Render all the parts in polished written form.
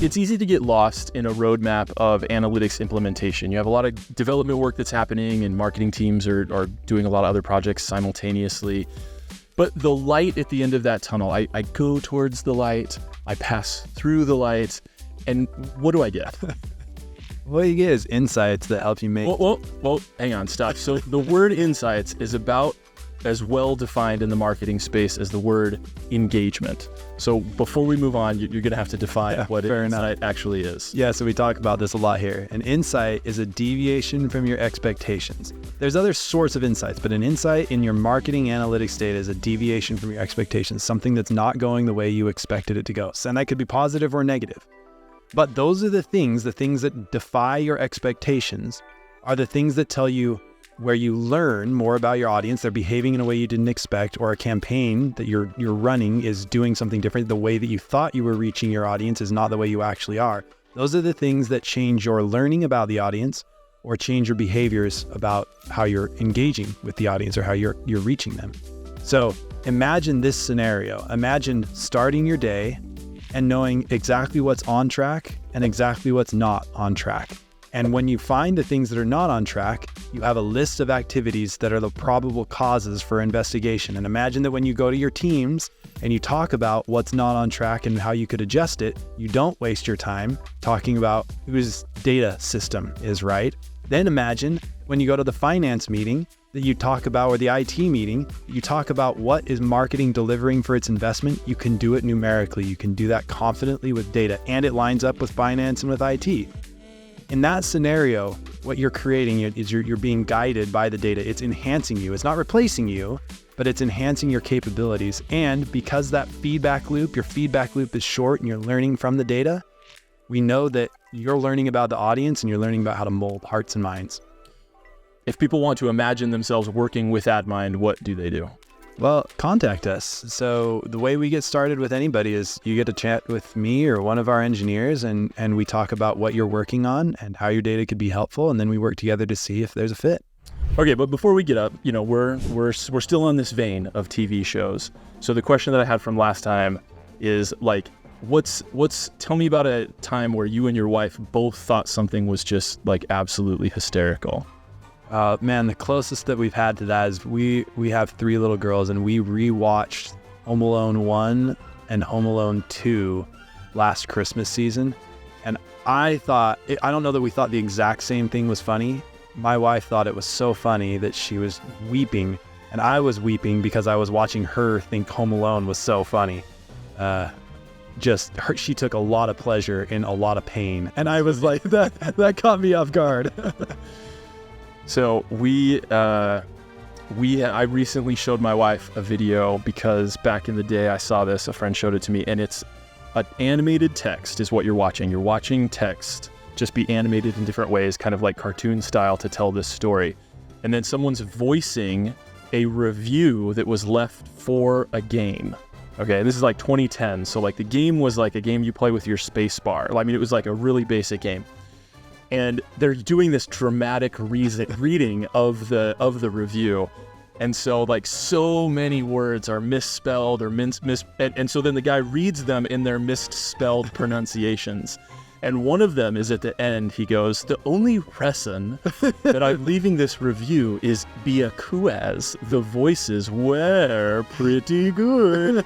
It's easy to get lost in a roadmap of analytics implementation. You have a lot of development work that's happening, and marketing teams are doing a lot of other projects simultaneously. But the light at the end of that tunnel, I go towards the light, I pass through the light, and what do I get? What you get is insights that help you make... Well, hang on, stop. So the word insights is about as well defined in the marketing space as the word engagement. So before we move on, you're going to have to define what an insight actually is. Yeah, so we talk about this a lot here. An insight is a deviation from your expectations. There's other sorts of insights, but an insight in your marketing analytics data is a deviation from your expectations, something that's not going the way you expected it to go. And that could be positive or negative. But those are the things that defy your expectations are the things that tell you where you learn more about your audience. They're behaving in a way you didn't expect, or a campaign that you're running is doing something different. The way that you thought you were reaching your audience is not the way you actually are. Those are the things that change your learning about the audience or change your behaviors about how you're engaging with the audience or how you're reaching them. So imagine this scenario. Imagine starting your day and knowing exactly what's on track and exactly what's not on track. And when you find the things that are not on track, you have a list of activities that are the probable causes for investigation. And imagine that when you go to your teams and you talk about what's not on track and how you could adjust it, you don't waste your time talking about whose data system is right. Then imagine when you go to the finance meeting that you talk about, or the IT meeting, you talk about what is marketing delivering for its investment. You can do it numerically. You can do that confidently with data, and it lines up with finance and with IT. In that scenario, what you're creating is you're being guided by the data. It's enhancing you. It's not replacing you, but it's enhancing your capabilities. And because that your feedback loop is short and you're learning from the data, we know that you're learning about the audience and you're learning about how to mold hearts and minds. If people want to imagine themselves working with adMind, what do they do? Well, contact us. So the way we get started with anybody is you get to chat with me or one of our engineers, and we talk about what you're working on and how your data could be helpful, and then we work together to see if there's a fit. Okay, but before we get up, we're still on this vein of TV shows. So the question that I had from last time is like, tell me about a time where you and your wife both thought something was just like absolutely hysterical. Man, the closest that we've had to that is we have 3 little girls, and we rewatched Home Alone 1 and Home Alone 2 last Christmas season. And I don't know that we thought the exact same thing was funny. My wife thought it was so funny that she was weeping, and I was weeping because I was watching her think Home Alone was so funny. She took a lot of pleasure in a lot of pain, and I was like, that caught me off guard. So I recently showed my wife a video because back in the day I saw this, a friend showed it to me, and it's an animated text is what you're watching. You're watching text just be animated in different ways, kind of like cartoon style, to tell this story. And then someone's voicing a review that was left for a game. Okay, and this is like 2010, so like the game was like a game you play with your space bar. I mean, it was like a really basic game. And they're doing this dramatic reading of the review. And so like so many words are misspelled or and so then the guy reads them in their misspelled pronunciations. And one of them is at the end, he goes, "The only reason that I'm leaving this review is because the voices were pretty good."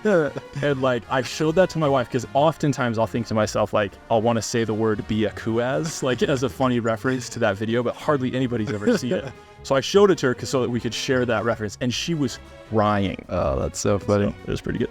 And like, I showed that to my wife because oftentimes I'll think to myself, like, I'll want to say the word "biakuaz" like as a funny reference to that video, but hardly anybody's ever seen it. So I showed it to her so that we could share that reference, and she was crying. Oh, that's so funny. So it was pretty good.